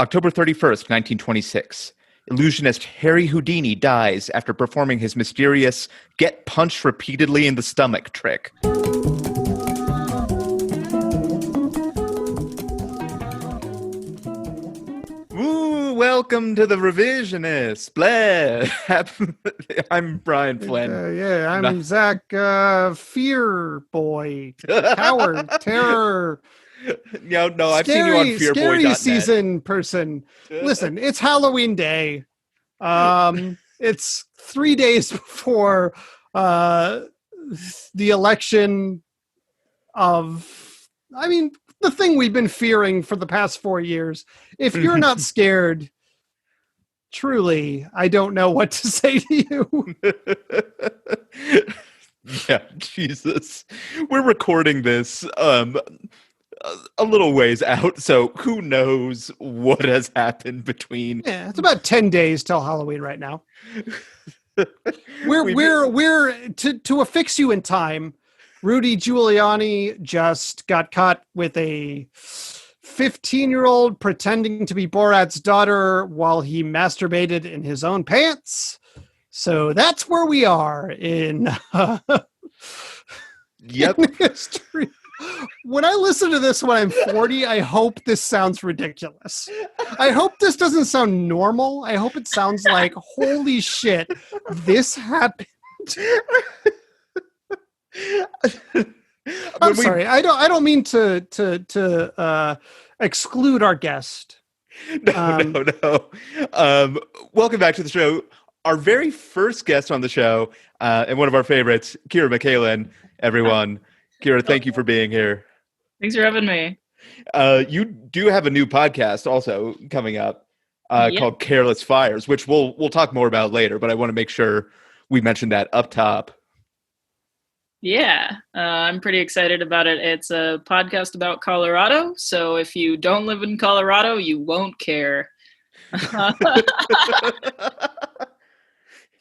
October 31st, 1926. Illusionist Harry Houdini dies after performing his mysterious get punched repeatedly in the stomach trick. Ooh, welcome to the Revisionists. Blah. I'm Brian Flynn. I'm Zach, Fear Boy, Coward, Terror. No, I've seen you on fearboy.net. Scary season person. Listen, it's Halloween Day. It's 3 days before the election of, the thing we've been fearing for the past 4 years. If you're not scared, truly, I don't know what to say to you. Yeah, Jesus. We're recording this a little ways out, so who knows what has happened between. Yeah, it's about 10 days till Halloween right now. we're to affix you in time. Rudy Giuliani just got caught with a 15-year-old pretending to be Borat's daughter while he masturbated in his own pants. So that's where we are in history. When I listen to this when I'm 40, I hope this sounds ridiculous. I hope this doesn't sound normal. I hope it sounds like, holy shit, this happened. I'm sorry. I don't mean to exclude our guest. No. Welcome back to the show. Our very first guest on the show, and one of our favorites, Kira MagCalen. Everyone, Kira, thank you for being here. Thanks for having me. You do have a new podcast also coming up called Careless Fires, which we'll talk more about later. But I want to make sure we mention that up top. Yeah, I'm pretty excited about it. It's a podcast about Colorado, so if you don't live in Colorado, you won't care.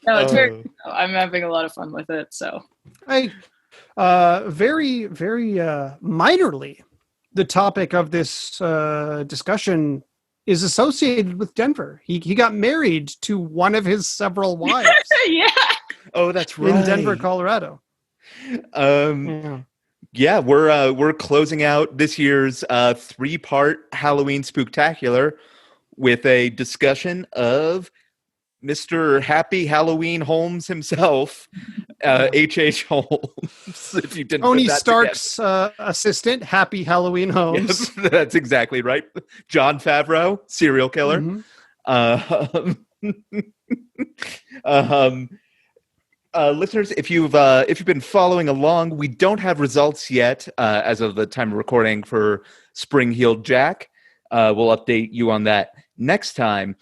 No, it's very. I'm having a lot of fun with it. So, very, very minorly, the topic of this discussion is associated with Denver. He got married to one of his several wives. Yeah. Oh, that's right. In Denver, Colorado. Yeah, we're closing out this year's 3-part Halloween spooktacular with a discussion of Mr. Happy Halloween Holmes himself, H.H. Holmes. If you didn't Tony Stark's assistant, Happy Halloween Holmes. Yes, that's exactly right. Jon Favreau, serial killer. Mm-hmm. Listeners, if you've been following along, we don't have results yet as of the time of recording for Spring-Heeled Jack. We'll update you on that next time.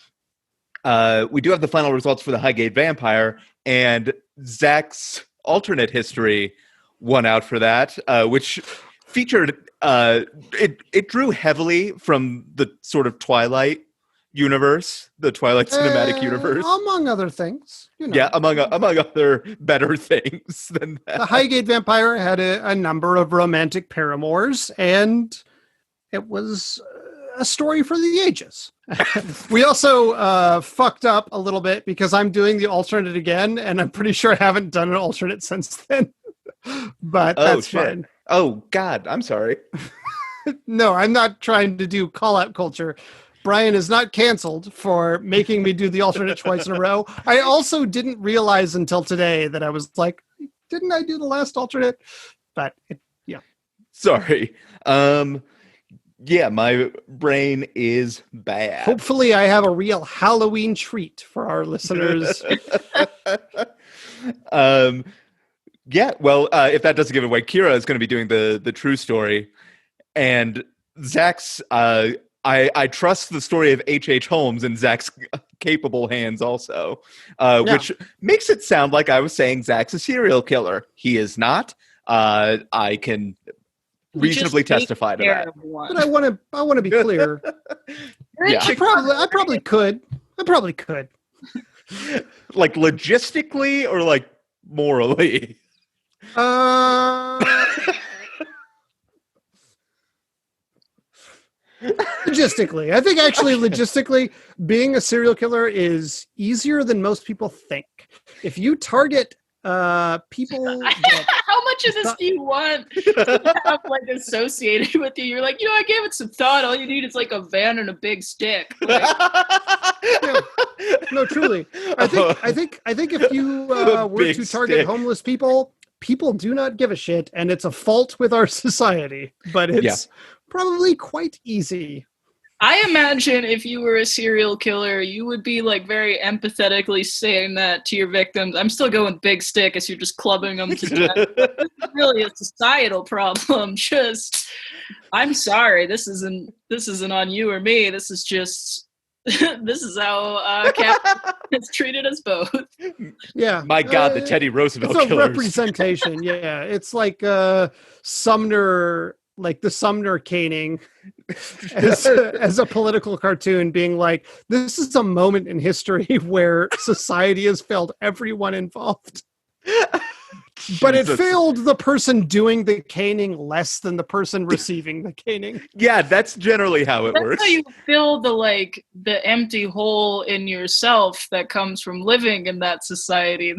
We do have the final results for the Highgate Vampire, and Zach's alternate history won out for that, which featured it drew heavily from the sort of Twilight universe, the Twilight cinematic universe, among other things. Yeah, among other better things than that. The Highgate Vampire had a number of romantic paramours, and it was a story for the ages. We also fucked up a little bit because I'm doing the alternate again, and I'm pretty sure I haven't done an alternate since then. But that's fine. Oh, God, I'm sorry. No, I'm not trying to do call-out culture. Brian is not canceled for making me do the alternate twice in a row. I also didn't realize until today that I was like, didn't I do the last alternate? But, yeah. Sorry. Yeah, my brain is bad. Hopefully I have a real Halloween treat for our listeners. Yeah, well, if that doesn't give it away, Kira is going to be doing the true story. And Zach's, I trust the story of H.H. Holmes in Zach's capable hands also, which makes it sound like I was saying Zach's a serial killer. He is not. I can reasonably testify to that. But I want to be clear. Yeah. I probably could. Like logistically or like morally? Logistically, I think actually logistically, being a serial killer is easier than most people think. If you target people that How much of this do you want to have like associated with you? You're like, I gave it some thought. All you need is like a van and a big stick. Like, no, truly. I think if you were to target homeless people do not give a shit, and it's a fault with our society. But it's probably quite easy. I imagine if you were a serial killer, you would be like very empathetically saying that to your victims. I'm still going big stick as you're just clubbing them to death. This is really a societal problem. I'm sorry. This isn't on you or me. This is just this is how Cap has treated us both. Yeah. My God, the Teddy Roosevelt it's a killers. Representation. Yeah. It's like Sumner, like the Sumner caning as a political cartoon, being like, this is a moment in history where society has failed everyone involved. But it failed the person doing the caning less than the person receiving the caning. Yeah, that's generally how it works. That's how you fill the empty hole in yourself that comes from living in that society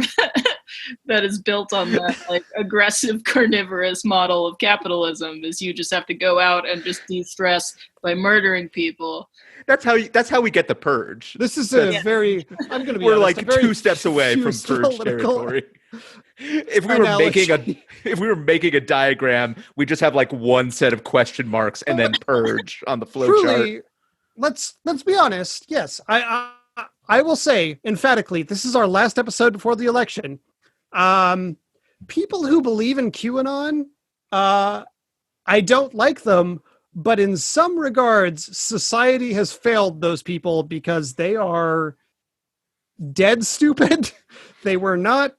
that is built on that like aggressive carnivorous model of capitalism. Is you just have to go out and just de-stress by murdering people. That's how we get the purge. This is I'm going to be We're honest, like 2 steps away from purge territory. If we were making a diagram, we just have like one set of question marks and then purge on the flowchart. Let's be honest. Yes, I will say emphatically, this is our last episode before the election. People who believe in QAnon, I don't like them, but in some regards, society has failed those people because they are dead stupid. They were not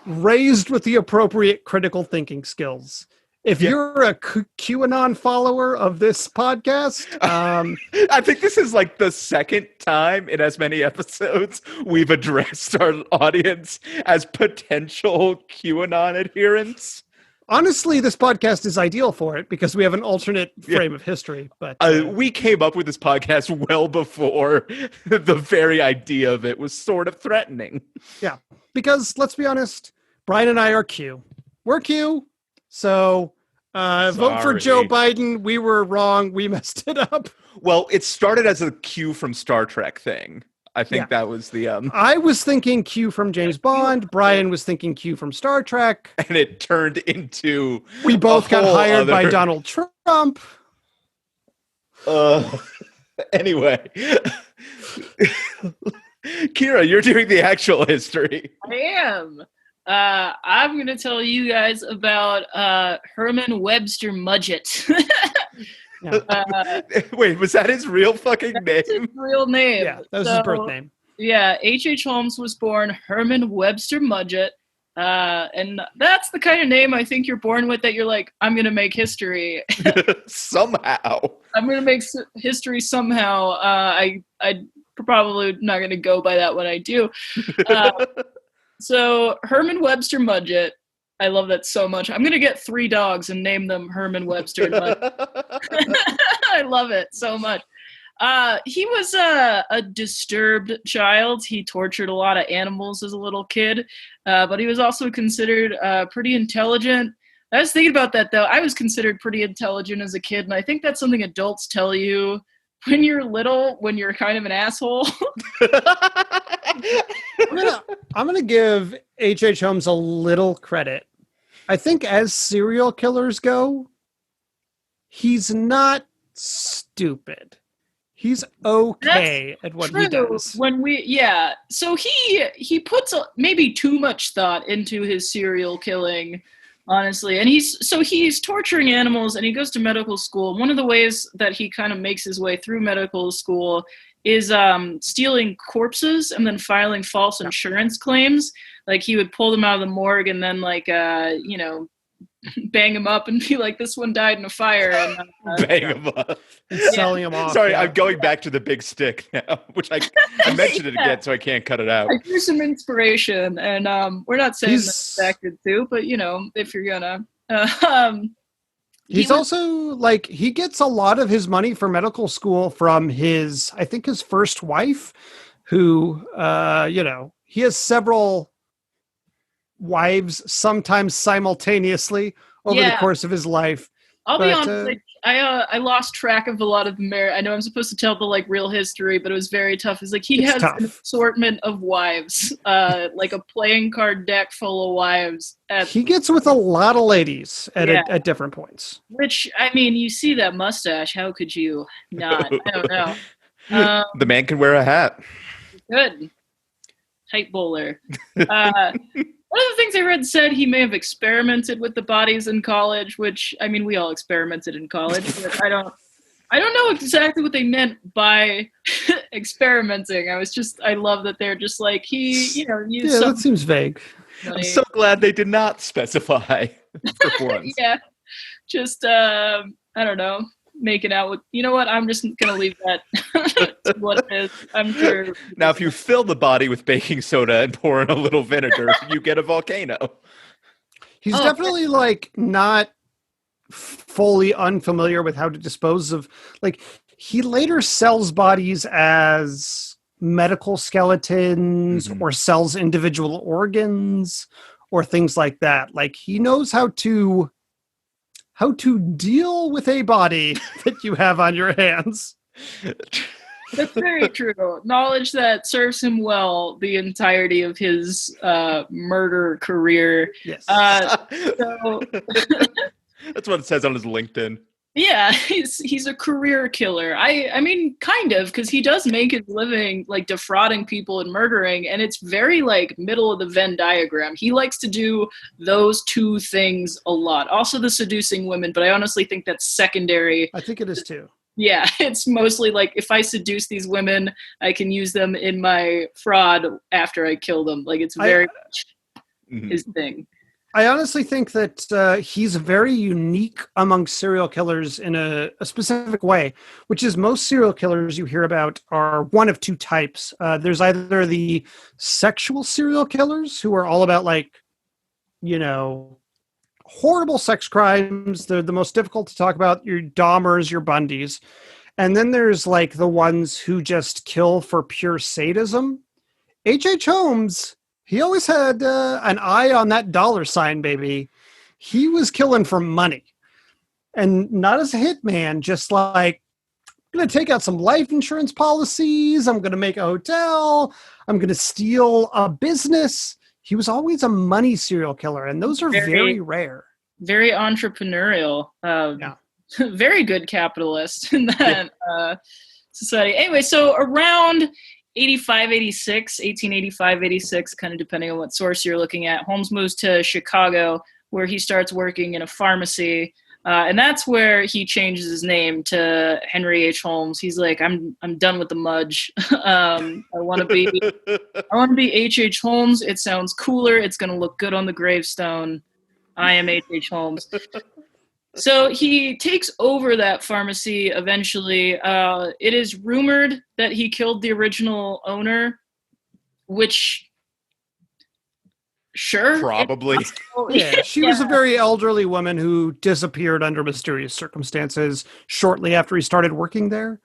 raised with the appropriate critical thinking skills. If you're a QAnon follower of this podcast, I think this is like the second time in as many episodes we've addressed our audience as potential QAnon adherents. Honestly, this podcast is ideal for it because we have an alternate frame of history. But we came up with this podcast well before the very idea of it was sort of threatening. Yeah, because let's be honest, Brian and I are Q. We're Q. So vote for Joe Biden. We were wrong. We messed it up. Well, it started as a Q from Star Trek thing. I think that was the... I was thinking Q from James Bond. Brian was thinking Q from Star Trek. And it turned into... We both got hired by Donald Trump. Anyway. Kira, you're doing the actual history. I am. I'm going to tell you guys about Herman Webster Mudgett. Wait, was that his real fucking name? That's his real name. Yeah, that was his birth name. Yeah, H.H. Holmes was born Herman Webster Mudgett. And that's the kind of name I think you're born with that you're like, I'm going to make history. Somehow. I'm going to make history somehow. I probably not going to go by that when I do. So Herman Webster Mudgett, I love that so much. I'm going to get 3 dogs and name them Herman Webster Mudgett. I love it so much. He was a disturbed child. He tortured a lot of animals as a little kid, but he was also considered pretty intelligent. I was thinking about that, though. I was considered pretty intelligent as a kid, and I think that's something adults tell you when you're little, when you're kind of an asshole. I'm gonna give H.H. Holmes a little credit. I think as serial killers go, he's not stupid. He's okay at what he does. So he puts maybe too much thought into his serial killing, honestly. And he's torturing animals, and he goes to medical school. One of the ways that he kind of makes his way through medical school is stealing corpses and then filing false insurance claims. Like he would pull them out of the morgue and then bang them up and be like, this one died in a fire. And, bang them up. And selling them off. Sorry, I'm going back to the big stick now, which I mentioned it again, so I can't cut it out. I drew some inspiration, and we're not saying that's acted too, but if you're gonna. He's also like, he gets a lot of his money for medical school from his first wife, who, he has several wives, sometimes simultaneously over the course of his life. I'll be honest, like, I lost track of a lot of the I know I'm supposed to tell the like real history, but it was very tough. It's like he has an assortment of wives, like a playing card deck full of wives. He gets with a lot of ladies at different points. Which, I mean, you see that mustache. How could you not? I don't know. The man can wear a hat. Good. Tight bowler. One of the things I read said he may have experimented with the bodies in college, which, I mean, we all experimented in college, but I don't know exactly what they meant by experimenting. I love that they're just like, he, used that seems vague. Money. I'm so glad they did not specify for once. Yeah. Just, I don't know, making out with, you know what? I'm just going to leave that to what it is. I'm sure. Now, if you fill the body with baking soda and pour in a little vinegar, you get a volcano. He's definitely like not fully unfamiliar with how to dispose of, like, he later sells bodies as medical skeletons or sells individual organs or things like that. Like, he knows how to deal with a body that you have on your hands. That's very true. Knowledge that serves him well the entirety of his murder career. Yes. That's what it says on his LinkedIn. Yeah, he's a career killer. I mean, kind of, because he does make his living like defrauding people and murdering, and it's very like middle of the Venn diagram. He likes to do those two things a lot. Also the seducing women, but I honestly think that's secondary. I think it is too. Yeah, it's mostly like if I seduce these women, I can use them in my fraud after I kill them. Like it's very much his thing. I honestly think that he's very unique among serial killers in a specific way, which is most serial killers you hear about are one of two types. There's either the sexual serial killers who are all about like, horrible sex crimes. They're the most difficult to talk about, your Dahmers, your Bundys. And then there's like the ones who just kill for pure sadism. H.H. Holmes, he always had an eye on that dollar sign, baby. He was killing for money. And not as a hitman, just like, I'm going to take out some life insurance policies. I'm going to make a hotel. I'm going to steal a business. He was always a money serial killer, and those are very rare. Very entrepreneurial. Very good capitalist in that society. Anyway, so around 1885, 86, kind of depending on what source you're looking at, Holmes moves to Chicago, where he starts working in a pharmacy. And that's where he changes his name to Henry H. Holmes. He's like, I'm done with the mudge. I want to be H.H. Holmes. It sounds cooler. It's going to look good on the gravestone. I am H.H. Holmes. So he takes over that pharmacy eventually. It is rumored that he killed the original owner, which... Sure. Probably. Yeah, she was a very elderly woman who disappeared under mysterious circumstances shortly after he started working there.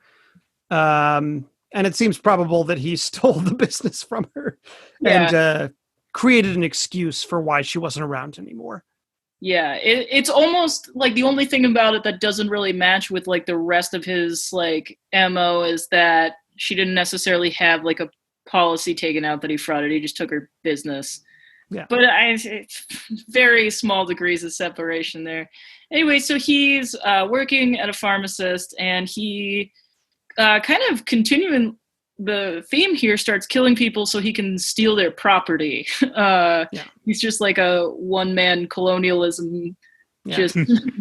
And it seems probable that he stole the business from her and created an excuse for why she wasn't around anymore. Yeah, it's almost like the only thing about it that doesn't really match with like the rest of his like MO is that she didn't necessarily have like a policy taken out that he frauded. He just took her business. Yeah. But it's very small degrees of separation there. Anyway, so he's working at a pharmacist, and he kind of continuing the theme here starts killing people so he can steal their property. He's just like a one-man colonialism just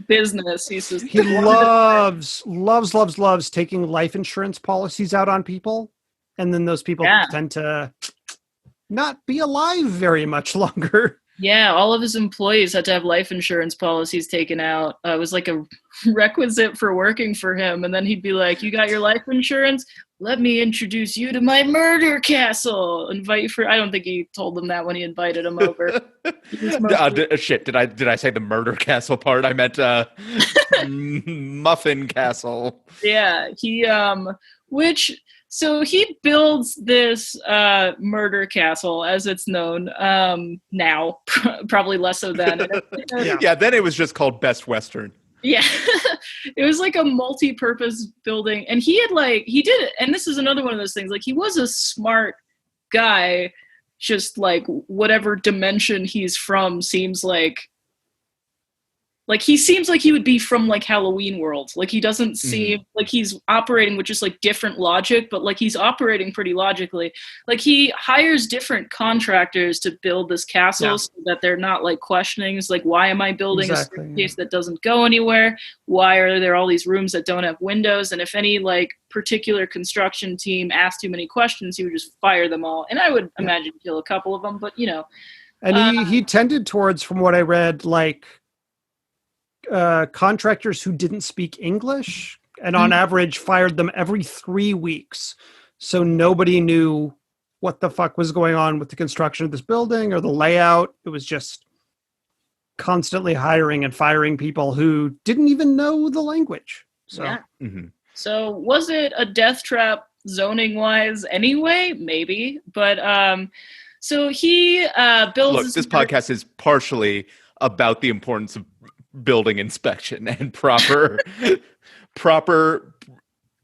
business. He loves taking life insurance policies out on people, and then those people tend to not be alive very much longer. Yeah, all of his employees had to have life insurance policies taken out. It was like a requisite for working for him. And then he'd be like, "You got your life insurance? Let me introduce you to my murder castle." Invite you for. I don't think he told them that when he invited him over. Shit! Did I say the murder castle part? I meant muffin castle. Yeah, which so he builds this murder castle as it's known now, probably less so then. Yeah, then it was just called Best Western. Yeah, it was like a multi-purpose building, and he did it. And this is another one of those things. Like, he was a smart guy, just like whatever dimension he's from seems like he seems like he would be from like Halloween World. Like, he doesn't seem like he's operating with just like different logic, but like he's operating pretty logically. Like, he hires different contractors to build this castle so that they're not like questioning. It's like, why am I building a staircase that doesn't go anywhere? Why are there all these rooms that don't have windows? And if any like particular construction team asked too many questions, he would just fire them all. And I would imagine kill a couple of them, but you know. And he tended towards, from what I read, like contractors who didn't speak English, and on average fired them every 3 weeks. So nobody knew what the fuck was going on with the construction of this building or the layout. It was just constantly hiring and firing people who didn't even know the language. So, So was it a death trap zoning wise anyway? Maybe. But so he builds. Look, this podcast is partially about the importance of building inspection and proper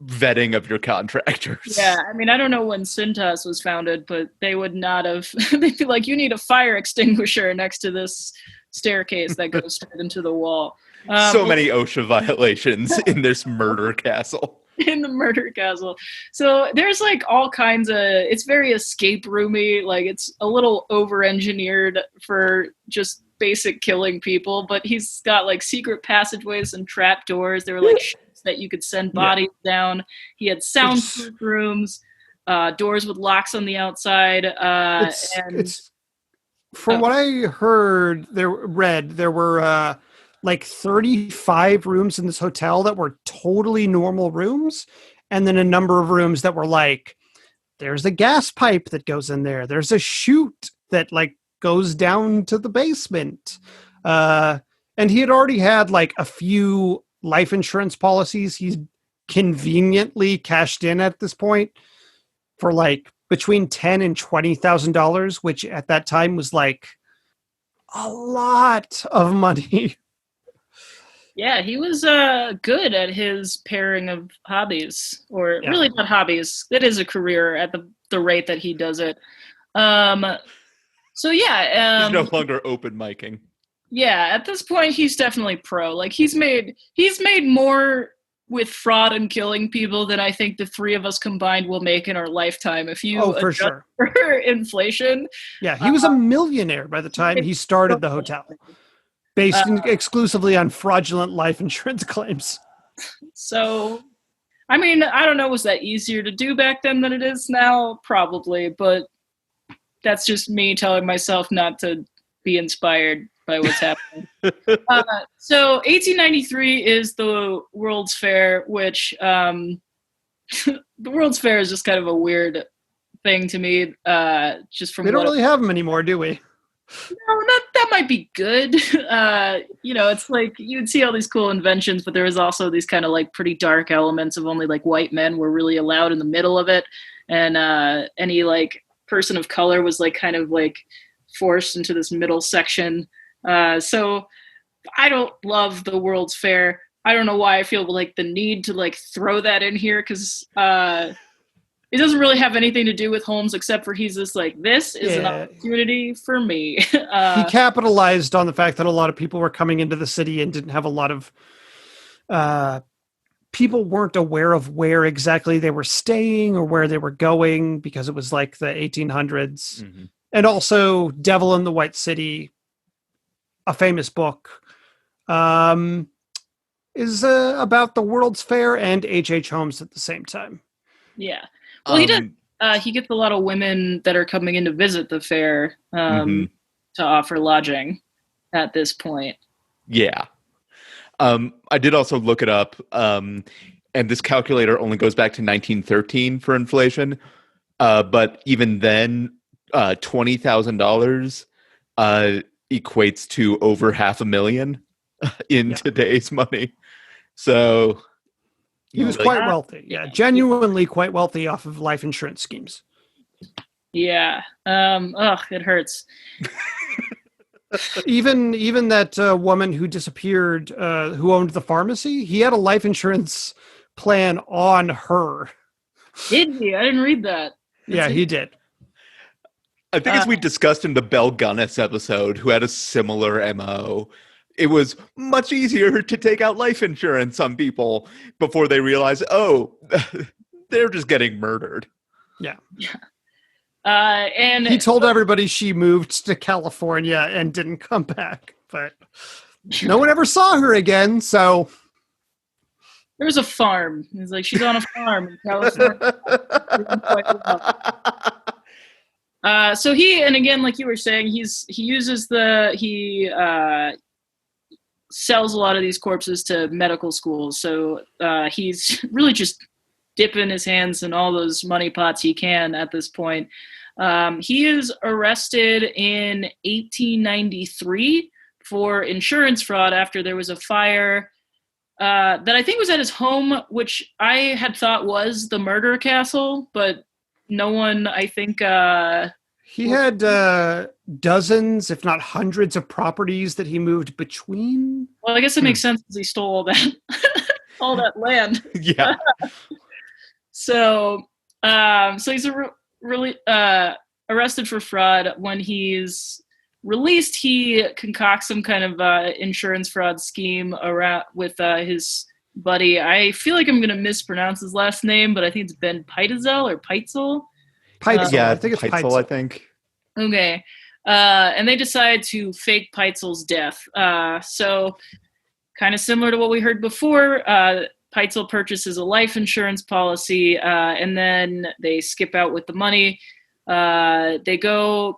vetting of your contractors. Yeah, I mean, I don't know when Cintas was founded, but they would not have. They'd be like, "You need a fire extinguisher next to this staircase that goes straight into the wall." So many OSHA violations in this murder castle. In the murder castle. So there's like all kinds of, it's very escape roomy, like it's a little over engineered for just basic killing people, but he's got like secret passageways and trap doors. There were like ships that you could send bodies down. He had soundproof rooms, doors with locks on the outside. From what I heard, there were like 35 rooms in this hotel that were totally normal rooms. And then a number of rooms that were like, there's a gas pipe that goes in there. There's a chute that like goes down to the basement. And he had already had like a few life insurance policies. He's conveniently cashed in at this point for like between $10,000 and $20,000, which at that time was like a lot of money. Yeah, he was good at his pairing of hobbies, or really not hobbies. It is a career at the rate that he does it. So yeah, he's no longer open micing. Yeah, at this point, he's definitely pro. Like he's made more with fraud and killing people than I think the three of us combined will make in our lifetime. If you for sure for inflation, yeah, he was a millionaire by the time he started the hotel. Based exclusively on fraudulent life insurance claims. So, I mean, I don't know, was that easier to do back then than it is now? Probably, but that's just me telling myself not to be inspired by what's happening. So, 1893 is the World's Fair, which the World's Fair is just kind of a weird thing to me. Just from we don't really have them anymore, do we? No, that might be good. It's like you'd see all these cool inventions, but there was also these kind of like pretty dark elements of only like white men were really allowed in the middle of it. And any like person of color was like kind of like forced into this middle section. So I don't love the World's Fair. I don't know why I feel like the need to like throw that in here because it doesn't really have anything to do with Holmes except for he's just like, this is an opportunity for me. He capitalized on the fact that a lot of people were coming into the city and didn't have a lot of people weren't aware of where exactly they were staying or where they were going because it was like the 1800s. Mm-hmm. And also Devil in the White City, a famous book, is about the World's Fair and H.H. Holmes at the same time. Yeah. Well, he gets a lot of women that are coming in to visit the fair to to offer lodging at this point. Yeah. I did also look it up, and this calculator only goes back to 1913 for inflation. But even then, $20,000 equates to over $500,000 in today's money. So he was quite wealthy. Yeah, genuinely quite wealthy off of life insurance schemes. Yeah. It hurts. Even that woman who disappeared, who owned the pharmacy, he had a life insurance plan on her. Did he? I didn't read that. Yeah, he did. I think as we discussed in the Belle Gunnis episode, who had a similar MO, it was much easier to take out life insurance on people before they realize, oh, they're just getting murdered. Yeah. And he told everybody she moved to California and didn't come back, but no one ever saw her again. So there was a farm. He's like, she's on a farm in California. So he, and again, like you were saying, he sells a lot of these corpses to medical schools. So he's really just dipping his hands in all those money pots he can at this point. He is arrested in 1893 for insurance fraud after there was a fire that I think was at his home, which I had thought was the murder castle, but no one, I think... he had dozens, if not hundreds, of properties that he moved between. Well, I guess it makes sense because he stole all that, all that land. Yeah. So he's really arrested for fraud. When he's released, he concocts some kind of insurance fraud scheme around with his buddy. I feel like I'm going to mispronounce his last name, but I think it's Ben Peitzel or Peitzel. Yeah, I think it's Peitzel. I think. Okay. And they decide to fake Peitzel's death. So kind of similar to what we heard before, Peitzel purchases a life insurance policy, and then they skip out with the money. They go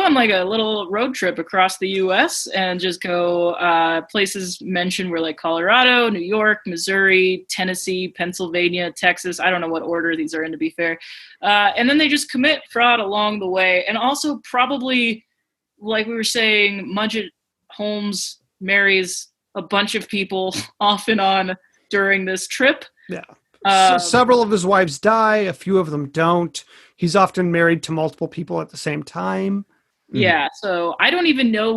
on like a little road trip across the U.S. and just go places mentioned were like Colorado, New York, Missouri, Tennessee, Pennsylvania, Texas. I don't know what order these are in, to be fair. And then they just commit fraud along the way. And also probably, like we were saying, Mudgett Holmes marries a bunch of people off and on during this trip. Yeah. Several of his wives die. A few of them don't. He's often married to multiple people at the same time. Yeah. So I don't even know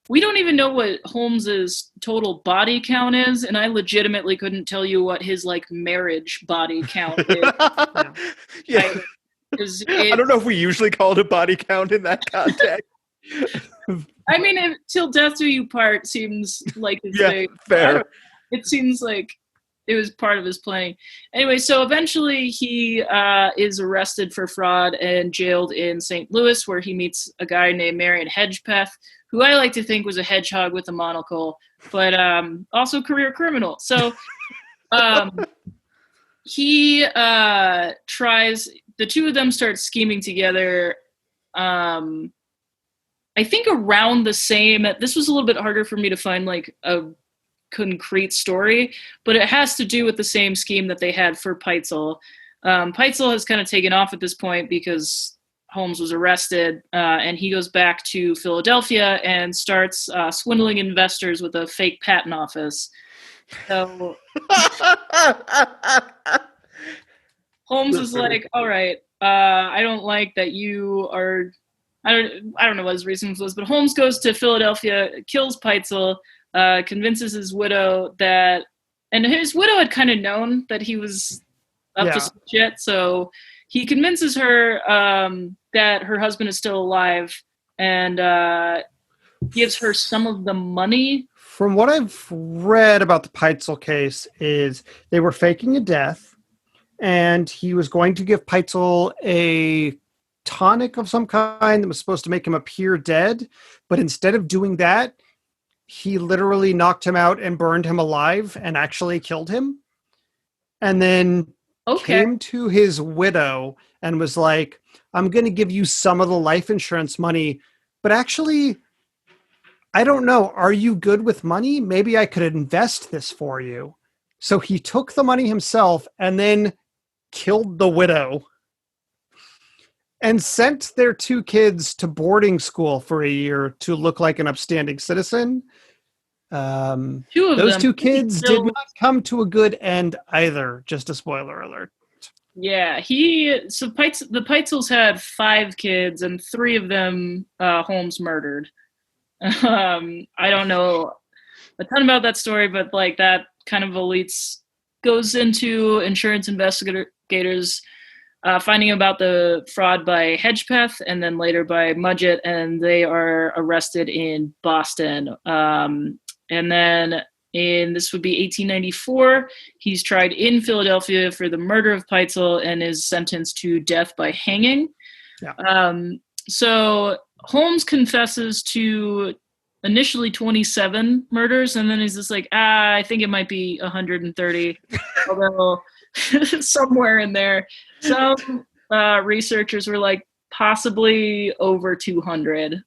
we don't even know what Holmes's total body count is. And I legitimately couldn't tell you what his like marriage body count is. Yeah. I don't know if we usually call it a body count in that context. I mean, till death do you part seems like his thing. Fair. It seems like it was part of his planning. Anyway, so eventually he is arrested for fraud and jailed in St. Louis, where he meets a guy named Marion Hedgepeth, who I like to think was a hedgehog with a monocle, but also career criminal. So he tries, the two of them start scheming together. I think around the same, this was a little bit harder for me to find like a concrete story, but it has to do with the same scheme that they had for Peitzel. Peitzel has kind of taken off at this point because Holmes was arrested, and he goes back to Philadelphia and starts swindling investors with a fake patent office. So Holmes is like, all right, I don't like that you are, I don't know what his reasons was, but Holmes goes to Philadelphia, kills Peitzel, convinces his widow that, and his widow had kind of known that he was up to some shit, so he convinces her that her husband is still alive and gives her some of the money. From what I've read about the Peitzel case is they were faking a death, and he was going to give Peitzel a tonic of some kind that was supposed to make him appear dead, but instead of doing that, he literally knocked him out and burned him alive and actually killed him. And then Okay. came to his widow and was like, I'm going to give you some of the life insurance money, but actually, I don't know. Are you good with money? Maybe I could invest this for you. So he took the money himself and then killed the widow and sent their 2 kids to boarding school for a year to look like an upstanding citizen. 2 of Those them 2 kids did still- not come to a good end either. Just a spoiler alert. Yeah, the Peitzels had 5 kids, and 3 of them Holmes murdered. I don't know a ton about that story, but like that kind of goes into insurance investigators finding about the fraud by Hedgepeth and then later by Mudgett, and they are arrested in Boston. And then this would be 1894. He's tried in Philadelphia for the murder of Peitzel and is sentenced to death by hanging. Yeah. So Holmes confesses to initially 27 murders, and then he's just like, I think it might be 130, although somewhere in there. Some researchers were like, possibly over 200.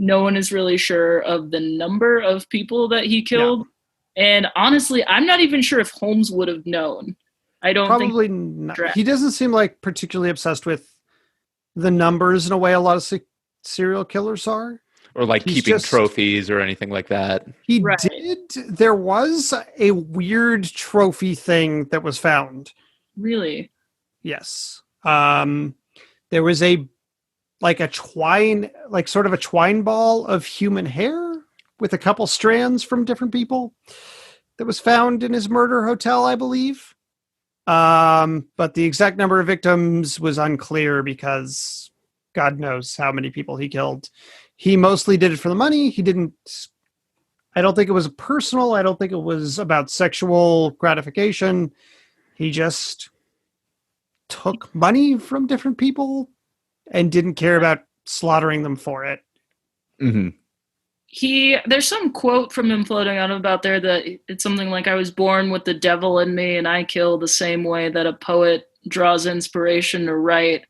No one is really sure of the number of people that he killed. Yeah. And honestly, I'm not even sure if Holmes would have known. I don't Probably think not. He doesn't seem like particularly obsessed with the numbers in a way a lot of serial killers are. Or like keeping trophies or anything like that. He did. There was a weird trophy thing that was found. Really? Yes. There was a twine ball of human hair with a couple strands from different people that was found in his murder hotel, I believe. But the exact number of victims was unclear because God knows how many people he killed. He mostly did it for the money. I don't think it was personal. I don't think it was about sexual gratification. He just took money from different people and didn't care about slaughtering them for it. Mm-hmm. There's some quote from him floating out about there that it's something like, I was born with the devil in me and I kill the same way that a poet draws inspiration to write.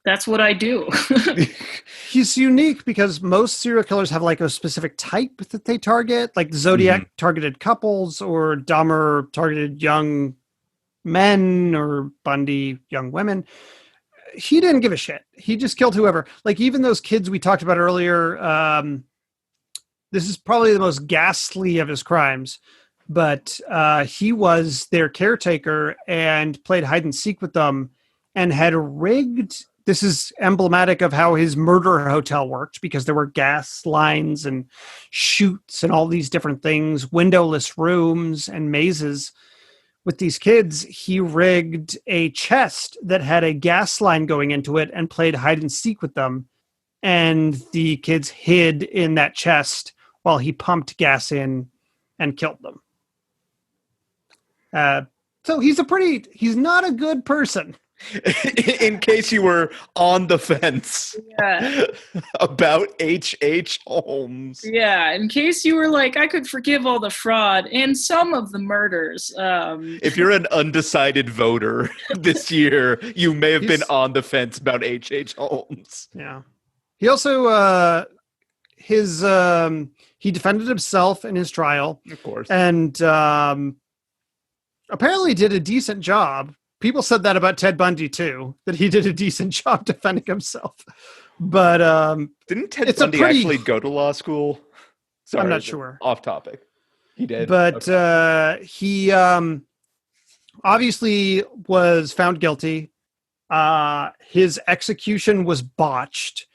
That's what I do. He's unique because most serial killers have like a specific type that they target, like Zodiac targeted couples or Dahmer targeted young men or Bundy young women. He didn't give a shit. He just killed whoever. Like even those kids we talked about earlier, this is probably the most ghastly of his crimes, but he was their caretaker and played hide and seek with them and had rigged. This is emblematic of how his murder hotel worked because there were gas lines and chutes and all these different things, windowless rooms and mazes. With these kids, he rigged a chest that had a gas line going into it and played hide and seek with them. And the kids hid in that chest while he pumped gas in and killed them. So he's not a good person. In case you were on the fence about H.H. Holmes. Yeah, in case you were like, I could forgive all the fraud and some of the murders. If you're an undecided voter this year, you may have been on the fence about H.H. Holmes. Yeah. He also, he defended himself in his trial. Of course. And apparently did a decent job. People said that about Ted Bundy too, that he did a decent job defending himself. But didn't Ted Bundy actually go to law school? Sorry, I'm not sure. Off topic. He did. But he obviously was found guilty. His execution was botched.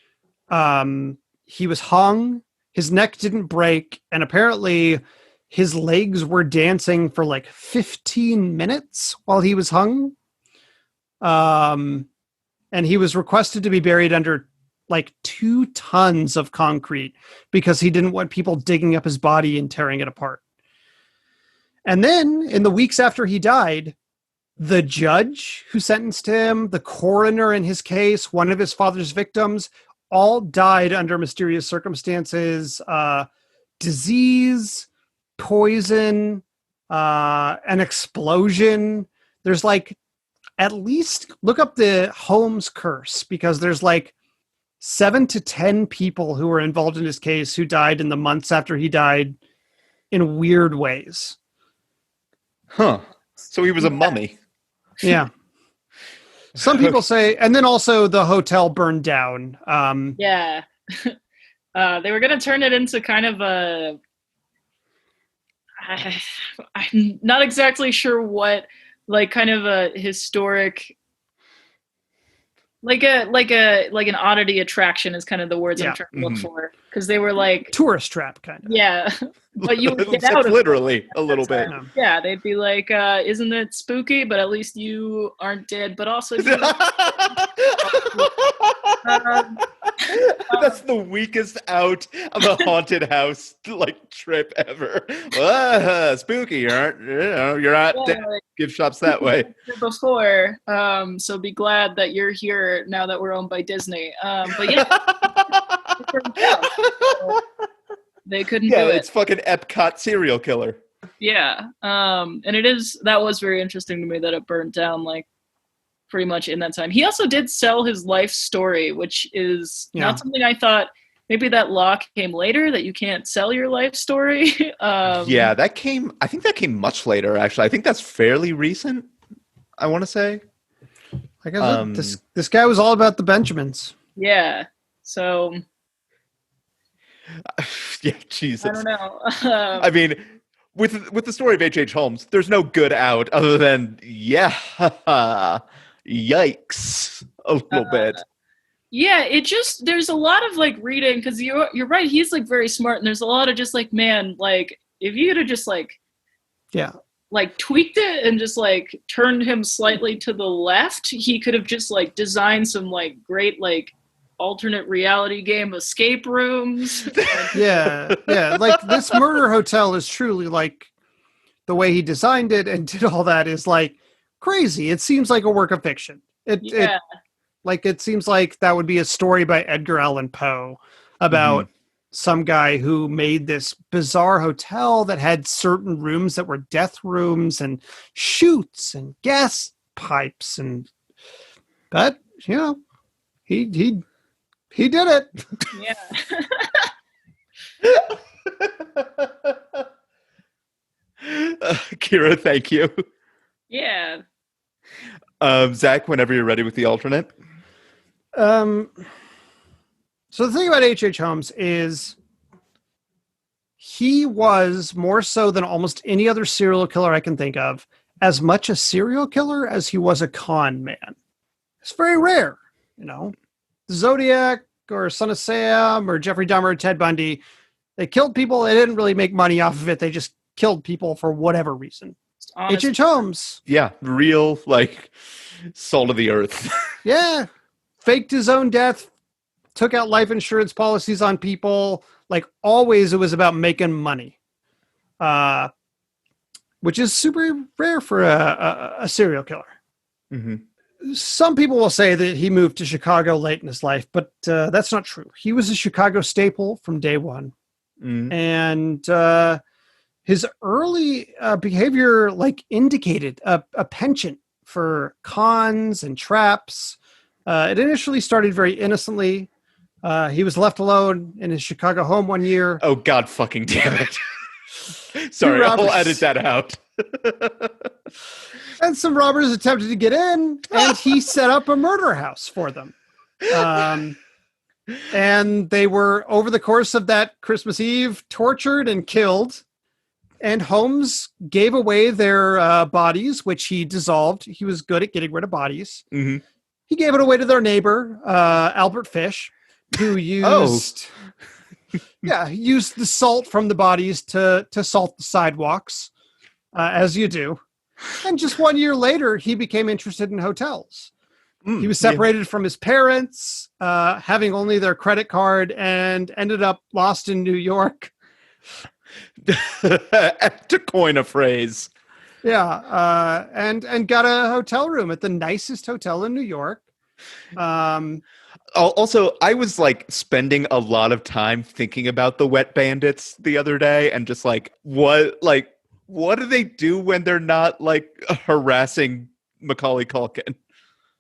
He was hung. His neck didn't break. And apparently his legs were dancing for like 15 minutes while he was hung. And he was requested to be buried under like 2 tons of concrete because he didn't want people digging up his body and tearing it apart. And then in the weeks after he died, the judge who sentenced him, the coroner in his case, one of his father's victims, all died under mysterious circumstances, disease, poison, an explosion. There's like, at least look up the Holmes curse, because there's like 7 to 10 people who were involved in his case who died in the months after he died in weird ways. Huh. So he was a mummy. Yeah. Some people say, and then also the hotel burned down. Yeah. They were going to turn it into kind of a, I'm not exactly sure what, like kind of a historic, like an oddity attraction is kind of the words I'm trying to look for, because they were like tourist trap kind of. Yeah, but you would get out of literally a little bit. Yeah, they'd be like, "Isn't it spooky? But at least you aren't dead. But also, That's the weakest out of a haunted house like trip ever. Spooky, you're not dead. Gift shops that way. Before, so be glad that you're here now that we're owned by Disney. But yeah, they couldn't do it. It's fucking Epcot serial killer. Yeah, and that was very interesting to me that it burnt down like pretty much in that time. He also did sell his life story, which is not something I thought. Maybe that law came later, that you can't sell your life story. I think that came much later, actually. I think that's fairly recent, I want to say. I guess this guy was all about the Benjamins. Yeah. So. Yeah, Jesus. I don't know. I mean, with the story of H.H. Holmes, there's no good out other than, yikes, a little bit. Yeah, there's a lot of like reading, because you're right, he's like very smart, and there's a lot of just like, man, like if you could have just like tweaked it and just like turned him slightly to the left, he could have just like designed some like great like alternate reality game escape rooms. yeah like this murder hotel is truly like, the way he designed it and did all that is like crazy. It seems like a work of fiction. It seems like that would be a story by Edgar Allan Poe about some guy who made this bizarre hotel that had certain rooms that were death rooms and chutes and gas pipes, but he did it. Yeah. Kira, thank you. Yeah. Zach, whenever you're ready with the alternate. So the thing about H.H. Holmes is he was, more so than almost any other serial killer I can think of, as much a serial killer as he was a con man. It's very rare, Zodiac or Son of Sam or Jeffrey Dahmer or Ted Bundy. They killed people. They didn't really make money off of it. They just killed people for whatever reason. H.H. Holmes. Yeah, real, like, salt of the earth. Yeah. Faked his own death, took out life insurance policies on people. Like, always it was about making money, which is super rare for a serial killer. Mm-hmm. Some people will say that he moved to Chicago late in his life, but that's not true. He was a Chicago staple from day one. Mm-hmm. And his early behavior indicated a penchant for cons and traps. It initially started very innocently. He was left alone in his Chicago home one year. Oh, God fucking damn it. Sorry, I'll edit that out. And some robbers attempted to get in, and he set up a murder house for them. And they were, over the course of that Christmas Eve, tortured and killed. And Holmes gave away their bodies, which he dissolved. He was good at getting rid of bodies. Mm-hmm. He gave it away to their neighbor, Albert Fish, who used used the salt from the bodies to salt the sidewalks, as you do. And just 1 year later, he became interested in hotels. He was separated from his parents, having only their credit card, and ended up lost in New York. To coin a phrase. Yeah, and got a hotel room at the nicest hotel in New York. Also, I was spending a lot of time thinking about the Wet Bandits the other day, and just what what do they do when they're not like harassing Macaulay Culkin?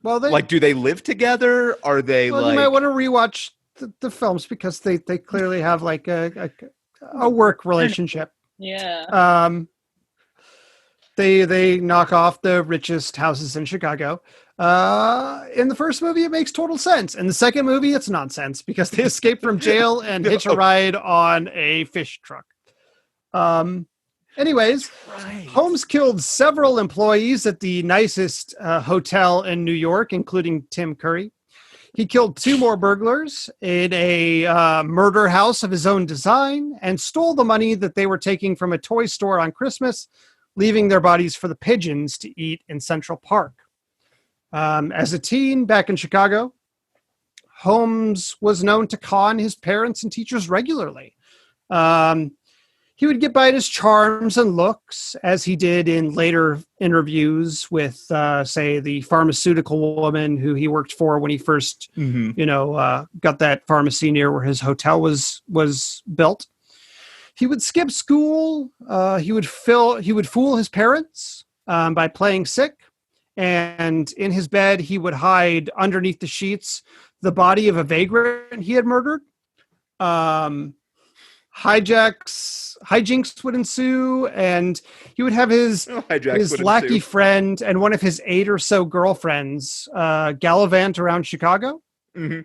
Well, Like, do they live together? Are they well, like? you might want to rewatch the films because they clearly have like a work relationship. Yeah. They knock off the richest houses in Chicago. In the first movie, it makes total sense. In the second movie, it's nonsense because they escape from jail and hitch a ride on a fish truck. Anyways, Right. Holmes killed several employees at the nicest hotel in New York, including Tim Curry. He killed 2 more burglars in a murder house of his own design and stole the money that they were taking from a toy store on Christmas, leaving their bodies for the pigeons to eat in Central Park. As a teen back in Chicago, Holmes was known to con his parents and teachers regularly. He would get by his charms and looks, as he did in later interviews with, say, the pharmaceutical woman who he worked for when he first, got that pharmacy near where his hotel was built. He would skip school. He would fool his parents by playing sick, and in his bed he would hide underneath the sheets the body of a vagrant he had murdered. Hijinks would ensue, and he would have his lackey friend and one of his 8 or so girlfriends gallivant around Chicago. Mm-hmm.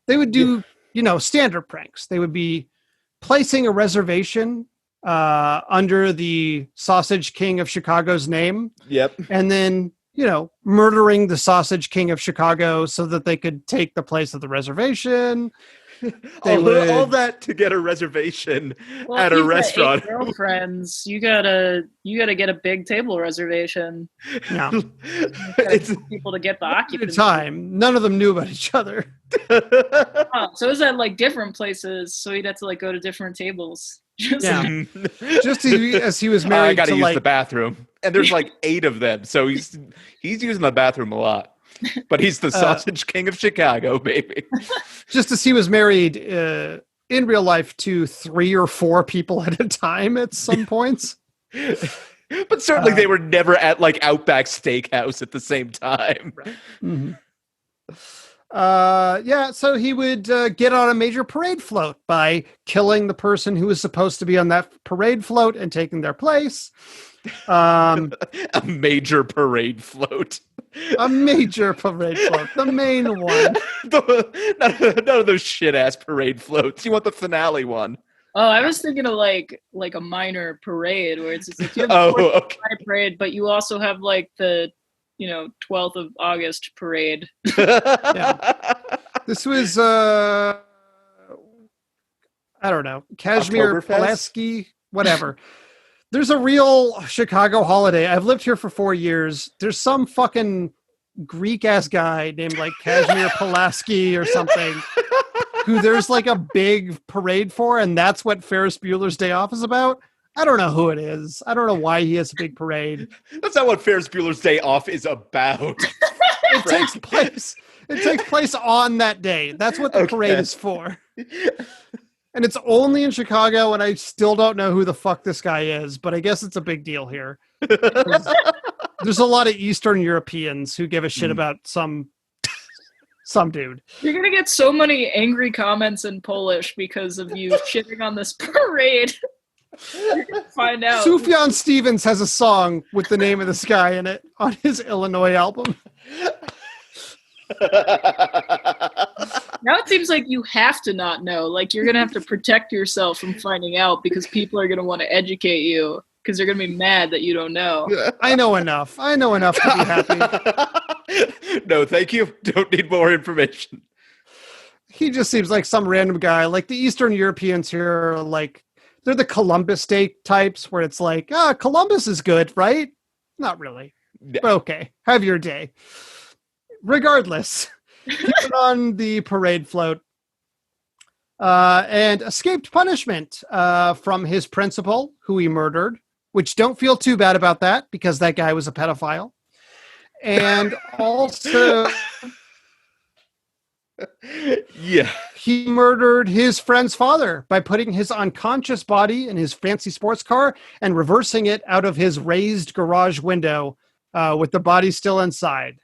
They would do, standard pranks. They would be placing a reservation under the Sausage King of Chicago's name. Yep. And then, murdering the Sausage King of Chicago so that they could take the place of the reservation. All that to get a reservation at a restaurant. 8 girlfriends, you gotta get a big table reservation. Yeah, it's people to get the occupancy. Time, none of them knew about each other. So is that like different places? So he'd have to like go to different tables. Just as he was married. I gotta to use the bathroom, and there's like 8 of them, so he's using the bathroom a lot. But he's the Sausage King of Chicago, baby. Just as he was married in real life to 3 or 4 people at a time at some points. But certainly they were never at like Outback Steakhouse at the same time. Mm-hmm. So he would get on a major parade float by killing the person who was supposed to be on that parade float and taking their place. A major parade float. A major parade float, the main one. None of those shit ass parade floats. You want the finale one. Oh, I was thinking of like a minor parade where it's just like you have the parade, but you also have like the 12th of August parade. Yeah. This was I don't know, Kashmir, Pulaski, whatever. There's a real Chicago holiday. I've lived here for 4 years. There's some fucking Greek-ass guy named like Kashmir Pulaski or something who there's like a big parade for, and that's what Ferris Bueller's Day Off is about. I don't know who it is. I don't know why he has a big parade. That's not what Ferris Bueller's Day Off is about. It takes place on that day. That's what the parade is for. And it's only in Chicago, and I still don't know who the fuck this guy is, but I guess it's a big deal here. There's a lot of Eastern Europeans who give a shit about some dude. You're going to get so many angry comments in Polish because of you shitting on this parade. You're going to find out. Sufjan Stevens has a song with the name of this guy in it on his Illinois album. Now it seems like you have to not know. Like you're going to have to protect yourself from finding out because people are going to want to educate you because they're going to be mad that you don't know. I know enough to be happy. No, thank you. Don't need more information. He just seems like some random guy. Like the Eastern Europeans here are like, they're the Columbus Day types where it's like, Columbus is good, right? Not really. Yeah. But okay, have your day. Regardless, he went on the parade float and escaped punishment from his principal, who he murdered, which don't feel too bad about that because that guy was a pedophile. And also Yeah. He murdered his friend's father by putting his unconscious body in his fancy sports car and reversing it out of his raised garage window with the body still inside.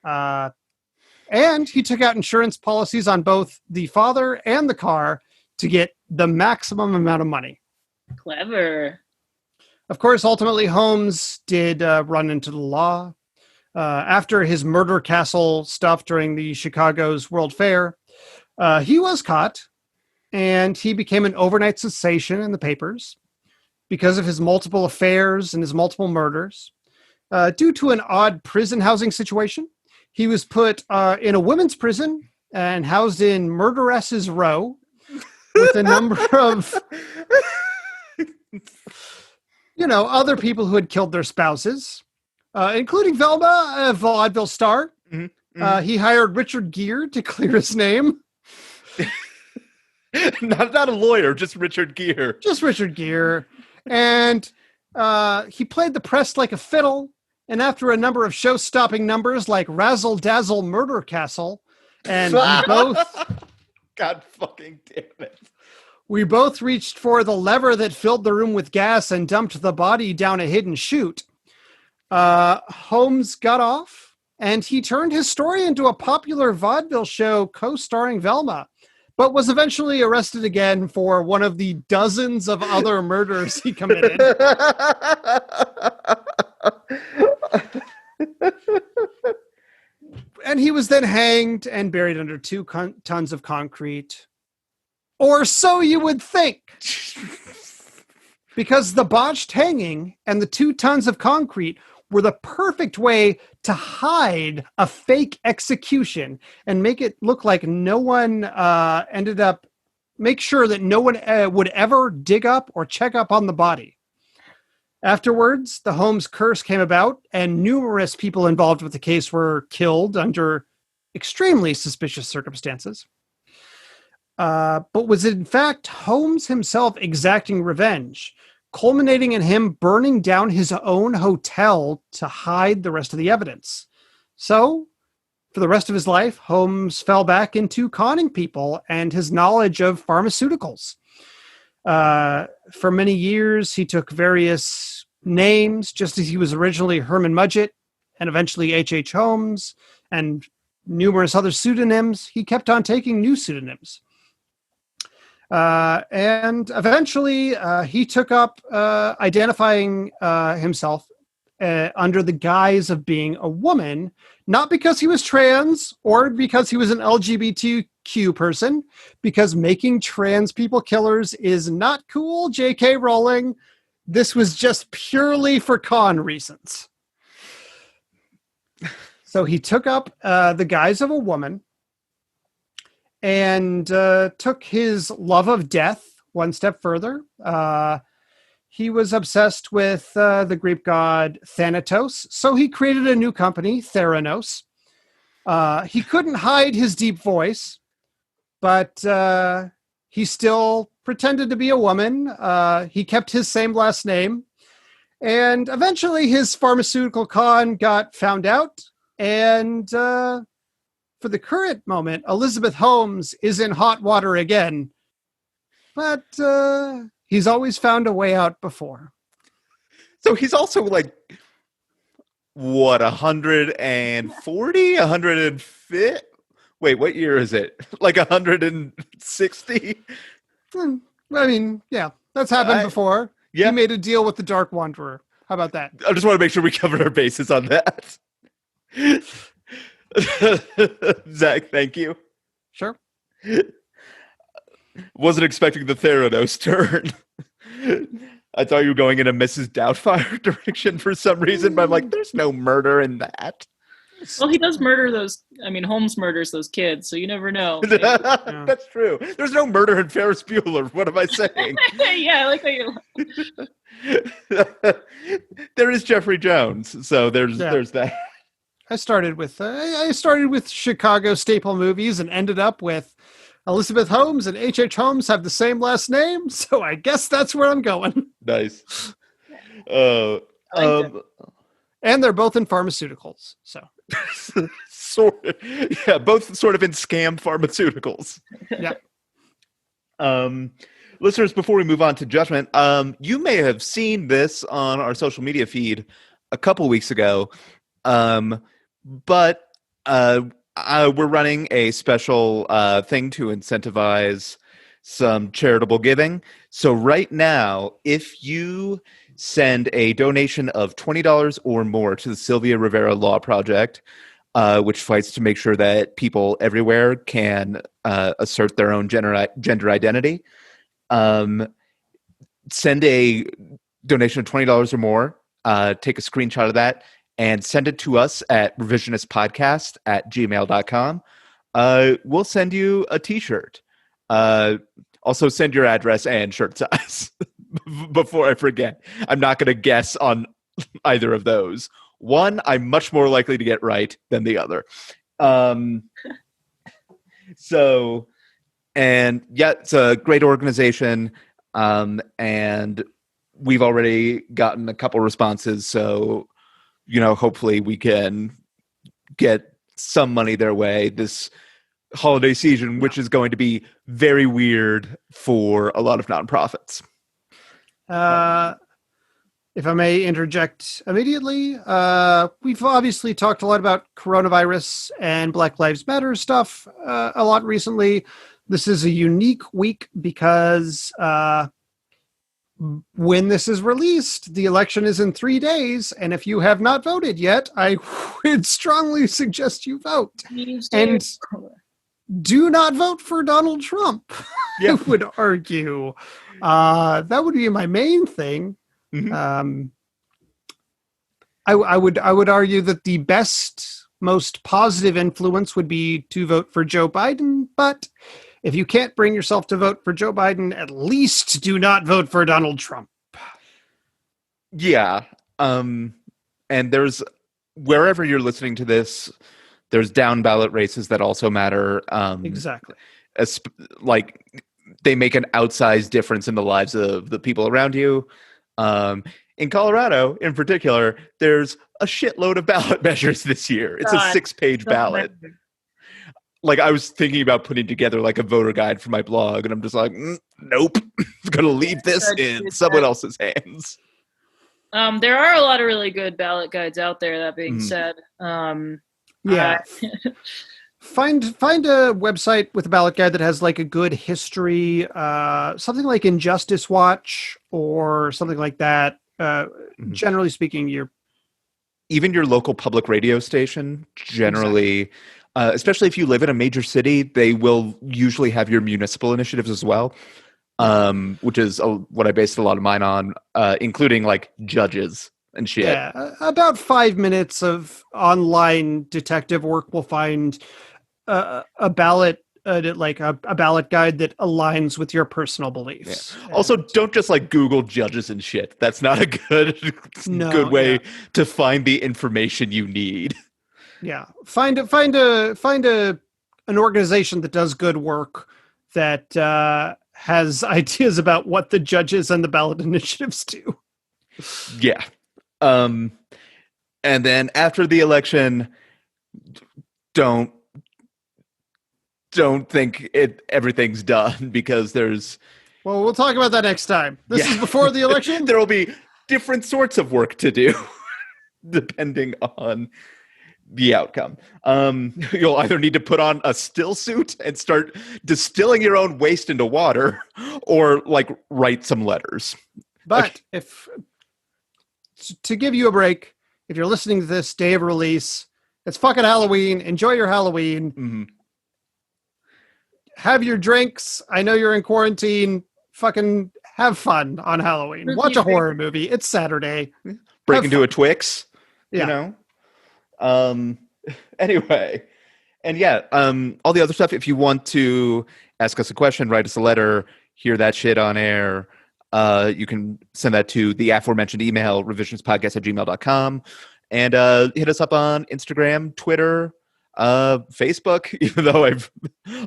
And he took out insurance policies on both the father and the car to get the maximum amount of money. Clever. Of course, ultimately, Holmes did run into the law. After his murder castle stuff during the Chicago's World Fair, he was caught, and he became an overnight sensation in the papers because of his multiple affairs and his multiple murders. Due to an odd prison housing situation, he was put in a women's prison and housed in Murderess's Row with a number of, other people who had killed their spouses, including Velma, a vaudeville star. Mm-hmm. He hired Richard Gere to clear his name. not a lawyer, just Richard Gere. Just Richard Gere. And he played the press like a fiddle. And after a number of show-stopping numbers like Razzle Dazzle Murder Castle, and God fucking damn it. We both reached for the lever that filled the room with gas and dumped the body down a hidden chute. Holmes got off, and he turned his story into a popular vaudeville show co-starring Velma, but was eventually arrested again for one of the dozens of other murders he committed. And he was then hanged and buried under 2 tons of concrete. Or so you would think. Because the botched hanging and the 2 tons of concrete were the perfect way to hide a fake execution and make it look like no one make sure that no one would ever dig up or check up on the body. Afterwards, the Holmes curse came about, and numerous people involved with the case were killed under extremely suspicious circumstances. But was in fact Holmes himself exacting revenge, culminating in him burning down his own hotel to hide the rest of the evidence. So, for the rest of his life, Holmes fell back into conning people and his knowledge of pharmaceuticals. For many years, he took various names, just as he was originally Herman Mudgett and eventually H.H. Holmes and numerous other pseudonyms. He kept on taking new pseudonyms. And eventually, he took up identifying himself under the guise of being a woman, not because he was trans or because he was an LGBTQ person, because making trans people killers is not cool, J.K. Rowling. This was just purely for con reasons. So he took up the guise of a woman and took his love of death one step further. He was obsessed with the Greek god Thanatos, so he created a new company, Theranos. He couldn't hide his deep voice, but he still pretended to be a woman. He kept his same last name. And eventually his pharmaceutical con got found out. And for the current moment, Elizabeth Holmes is in hot water again. But he's always found a way out before. So he's also like, what, 140? 150? Wait, what year is it? Like 160? I mean, yeah, that's happened before. Yeah. He made a deal with the Dark Wanderer. How about that? I just want to make sure we covered our bases on that. Zach, thank you. Sure. Wasn't expecting the Theranos turn. I thought you were going in a Mrs. Doubtfire direction for some reason, but I'm like, there's no murder in that. Well, he does murder those. I mean, Holmes murders those kids, so you never know. Yeah. That's true. There's no murder in Ferris Bueller. What am I saying? Yeah, I like how you. There is Jeffrey Jones, so there's that. I started with Chicago staple movies and ended up with Elizabeth Holmes and H.H. Holmes have the same last name, so I guess that's where I'm going. Nice. And they're both in pharmaceuticals. So Both sort of in scam pharmaceuticals. Yeah. Listeners, before we move on to judgment, you may have seen this on our social media feed a couple weeks ago, but we're running a special thing to incentivize some charitable giving. So right now, if you send a donation of $20 or more to the Sylvia Rivera Law Project, which fights to make sure that people everywhere can assert their own gender identity, send a donation of $20 or more, take a screenshot of that, and send it to us at revisionistpodcast@gmail.com. We'll send you a t-shirt. Also send your address and shirt size before I forget. I'm not going to guess on either of those. One, I'm much more likely to get right than the other. It's a great organization. And we've already gotten a couple responses. So, hopefully we can get some money their way this holiday season, which is going to be very weird for a lot of nonprofits. If I may interject immediately, we've obviously talked a lot about coronavirus and Black Lives Matter stuff a lot recently. This is a unique week because when this is released, the election is in 3 days. And if you have not voted yet, I would strongly suggest you vote. And do not vote for Donald Trump, I would argue. That would be my main thing. Mm-hmm. I would argue that the best, most positive influence would be to vote for Joe Biden. But if you can't bring yourself to vote for Joe Biden, at least do not vote for Donald Trump. Yeah. And there's, wherever you're listening to this, there's down ballot races that also matter. Exactly. Like they make an outsized difference in the lives of the people around you. In Colorado, in particular, there's a shitload of ballot measures this year. It's a 6-page ballot. Like I was thinking about putting together like a voter guide for my blog, and I'm just like, nope, I'm gonna leave this in someone else's hands. There are a lot of really good ballot guides out there. That being said, Find a website with a ballot guide that has like a good history, something like Injustice Watch or something like that. Generally speaking, even your local public radio station, generally, especially if you live in a major city, they will usually have your municipal initiatives as well, which is what I based a lot of mine on, including like judges and shit. Yeah, about 5 minutes of online detective work will find a ballot, a ballot guide that aligns with your personal beliefs. Yeah. Also, don't just like Google judges and shit. That's not a good way to find the information you need. Yeah, find an organization that does good work that has ideas about what the judges and the ballot initiatives do. Yeah. And then after the election, don't think everything's done because there's... Well, we'll talk about that next time. This is before the election? There will be different sorts of work to do depending on the outcome. You'll either need to put on a still suit and start distilling your own waste into water or like write some letters. But to give you a break, if you're listening to this day of release, it's fucking Halloween. Enjoy your Halloween. Mm-hmm. Have your drinks. I know you're in quarantine. Fucking have fun on Halloween. Watch a horror movie. It's Saturday. Break into a Twix. Anyway. And all the other stuff, if you want to ask us a question, write us a letter, hear that shit on air, you can send that to the aforementioned email, revisionspodcast@gmail.com, and hit us up on Instagram, Twitter, Facebook, even though I've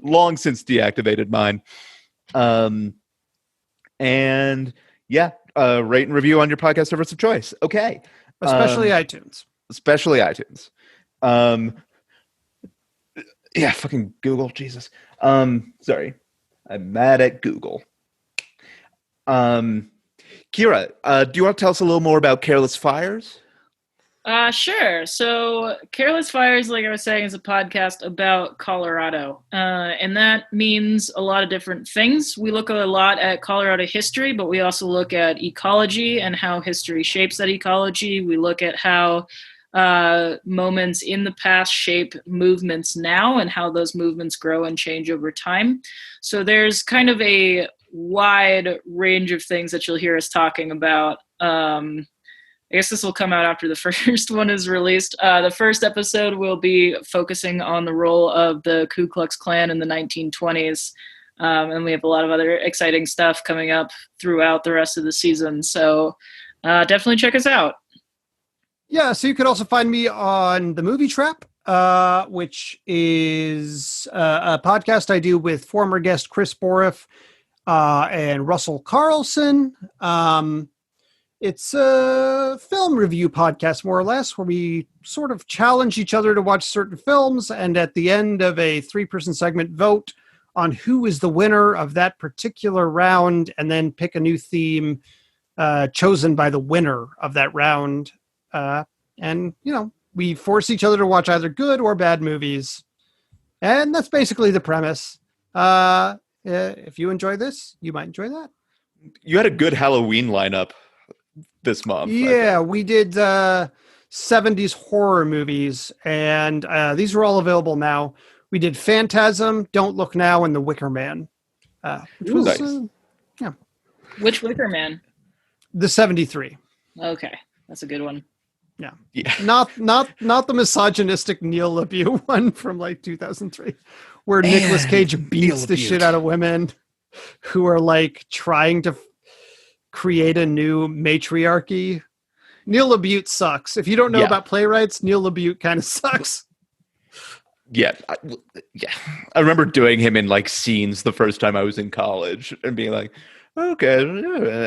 long since deactivated mine. Rate and review on your podcast service of choice. Okay. Especially iTunes. Especially iTunes. Um, yeah, fucking Google, Jesus. Sorry, I'm mad at Google. Kira, do you want to tell us a little more about Careless Fires? Sure. So, Careless Fires, like I was saying, is a podcast about Colorado. And that means a lot of different things. We look a lot at Colorado history, but we also look at ecology and how history shapes that ecology. We look at how moments in the past shape movements now and how those movements grow and change over time. So, there's kind of a wide range of things that you'll hear us talking about. I guess this will come out after the first one is released. The first episode will be focusing on the role of the Ku Klux Klan in the 1920s. And we have a lot of other exciting stuff coming up throughout the rest of the season. So definitely check us out. Yeah, so you can also find me on The Movie Trap, which is a podcast I do with former guest Chris Boriff and Russell Carlson. It's a film review podcast, more or less, where we sort of challenge each other to watch certain films, and at the end of a 3-person segment, vote on who is the winner of that particular round, and then pick a new theme chosen by the winner of that round. And, you know, we force each other to watch either good or bad movies. And that's basically the premise. If you enjoy this, you might enjoy that. You had a good Halloween lineup this month. Yeah, we did 70s horror movies, and these are all available now. We did Phantasm, Don't Look Now, and The Wicker Man. Which was, nice. Yeah. Which Wicker Man? The 73. Okay, that's a good one. Yeah. Not the misogynistic Neil LaBute one from like 2003, where Nicolas Cage beats the shit out of women who are like trying to create a new matriarchy. Neil LaBute sucks. If you don't know about playwrights, Neil LaBute kind of sucks. Yeah. I remember doing him in like scenes the first time I was in college and being like, okay.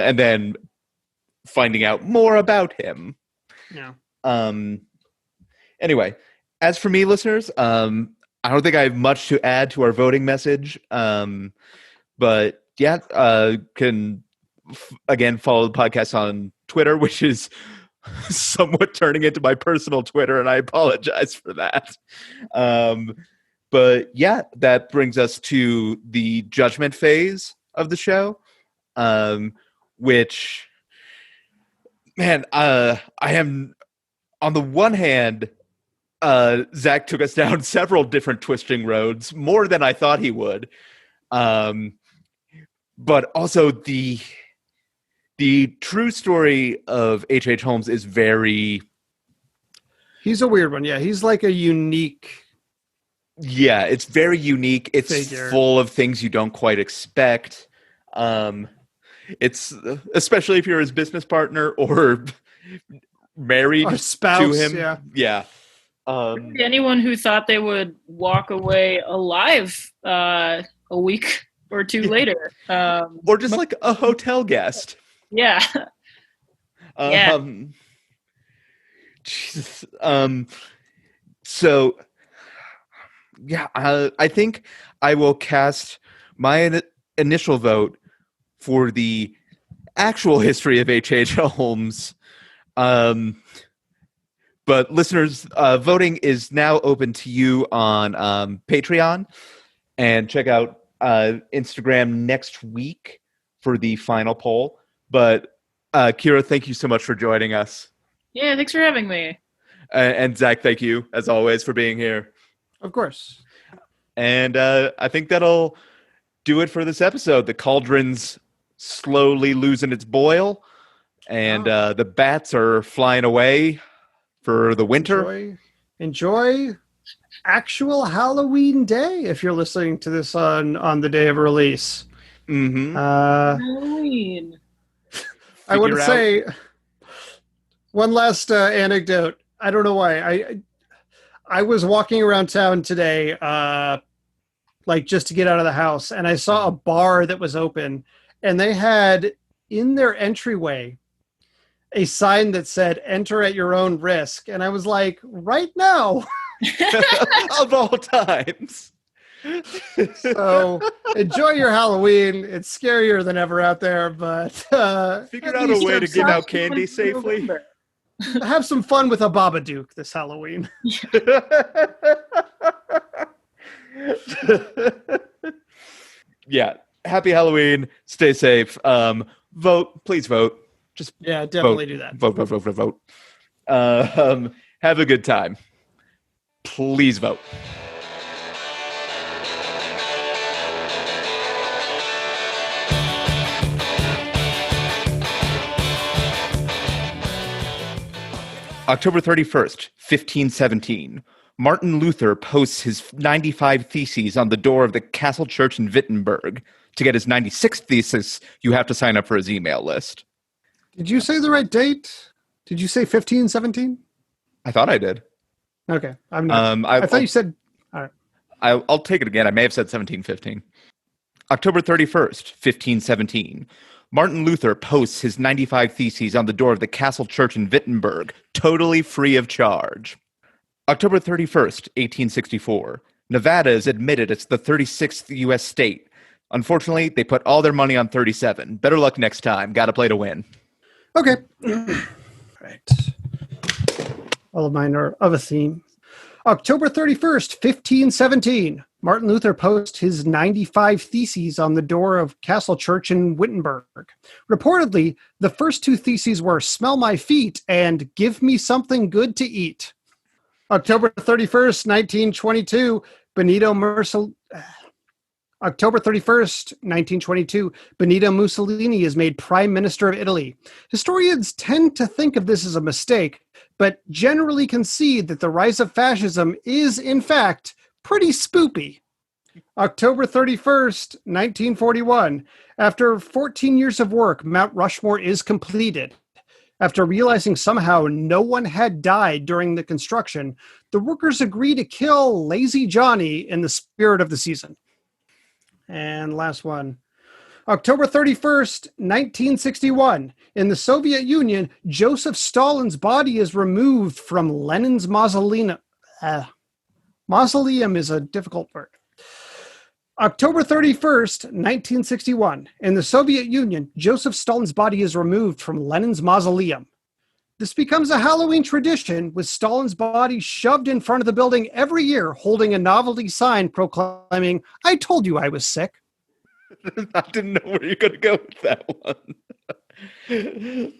And then finding out more about him. Yeah. Anyway, as for me, listeners, I don't think I have much to add to our voting message. But yeah, can again follow the podcast on Twitter, which is somewhat turning into my personal Twitter, and I apologize for that. But yeah, that brings us to the judgment phase of the show, which, man, I am, on the one hand, Zach took us down several different twisting roads, more than I thought he would. But also the true story of H.H. Holmes is very... He's a weird one. Yeah, he's like a unique... Yeah, it's very unique. It's figure. Full of things you don't quite expect. It's especially if you're his business partner or married Or spouse, to him. Yeah. Anyone who thought they would walk away alive a week or two later. Or just like a hotel guest. Yeah. Jesus. So, yeah, I think I will cast my initial vote for the actual history of H.H. Holmes. But listeners, voting is now open to you on Patreon, and check out Instagram next week for the final poll. But Kira, thank you so much for joining us. Yeah, thanks for having me. And Zach, thank you, as always, for being here. Of course. And I think that'll do it for this episode. The cauldron's slowly losing its boil, and the bats are flying away for the winter. Enjoy actual Halloween day if you're listening to this on the day of release. Mm-hmm. Halloween. I would say one last anecdote. I don't know why. I was walking around town today, like just to get out of the house, and I saw a bar that was open, and they had in their entryway a sign that said "Enter at your own risk," and I was like, right now, Of all times. So enjoy your Halloween. It's scarier than ever out there, but Figure at out a least way have to give some- out candy safely. have some fun with a Babadook this Halloween. Yeah. Happy Halloween. Stay safe. Vote. Please vote. Just Yeah, definitely do that. vote. Have a good time. Please vote. October 31st, 1517. Martin Luther posts his 95 theses on the door of the Castle Church in Wittenberg. To get his 96th thesis, you have to sign up for his email list. Did you say the right date? Did you say 1517? I thought I did. Okay. I'm not. I thought you said. All right. I'll take it again. I may have said 1715. October 31st, 1517. Martin Luther posts his 95 theses on the door of the Castle Church in Wittenberg, totally free of charge. October 31st, 1864. Nevada is admitted as the 36th U.S. state. Unfortunately, they put all their money on 37. Better luck next time. Gotta play to win. Okay. Right. All of mine are of a theme. October 31st, 1517. Martin Luther posts his 95 theses on the door of Castle Church in Wittenberg. Reportedly, the first two theses were "Smell my feet" and "Give me something good to eat." October 31st, 1922, October 31st, 1922, Benito Mussolini is made Prime Minister of Italy. Historians tend to think of this as a mistake, but generally concede that the rise of fascism is, in fact, pretty spoopy. October 31st, 1941. After 14 years of work, Mount Rushmore is completed. After realizing somehow no one had died during the construction, the workers agree to kill Lazy Johnny in the spirit of the season. And last one. October 31st, 1961. In the Soviet Union, Joseph Stalin's body is removed from Lenin's mausoleum. Mausoleum is a difficult word. October 31st, 1961. In the Soviet Union, Joseph Stalin's body is removed from Lenin's mausoleum. This becomes a Halloween tradition, with Stalin's body shoved in front of the building every year, holding a novelty sign proclaiming, "I told you I was sick." I didn't know where you're going to go with that one.